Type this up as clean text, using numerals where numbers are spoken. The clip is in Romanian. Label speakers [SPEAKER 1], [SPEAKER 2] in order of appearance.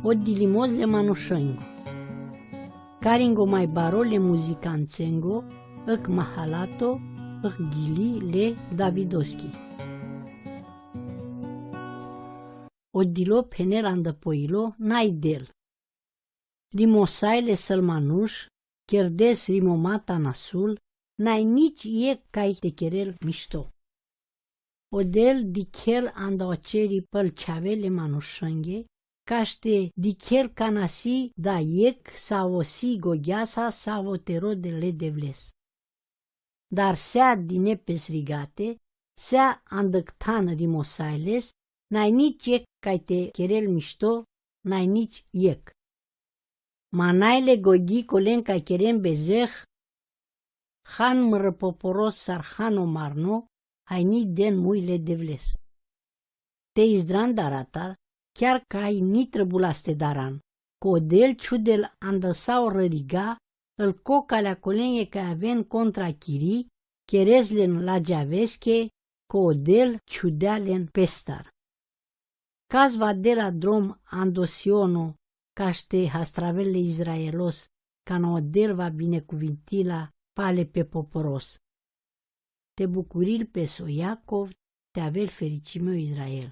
[SPEAKER 1] o dilimoz le manușăngo. Caringo mai barole muzicanțengo, îc mahalato, îc ghili le Davidoschi. O dilo pener andăpoilo n-ai del. Rimosaile sălmanuș, cherdes rimomata nasul, n-ai nici e cai te cherel mișto. Odel dichel andaoceri pălceavele manușănghe, caște dichel canasi da iec sau o si gogheasa sau o terodele devles. Dar sea dine pesrigate, sea andăctan rimosailes, n-ai nici iec cai te cherel mișto, n-ai nici iec. Manaile gogi colen cai cherem bezeh, han mărăpoporos sarhano marno, ai ni den muile devles. Te izdrandarata, chiar ca ai ni trăbulaste daran, codel ciudel andăsau răriga, îl cocalea colenie ca aven contra chiri, cherezlen la geavesche, codel ciudealen pestar. Cazva de la drom andosiono, caște hastravele Israelos, ca odel va binecuvintila pale pe poporos. Te bucuril pe so Iacov, te avel fericimeu Israel.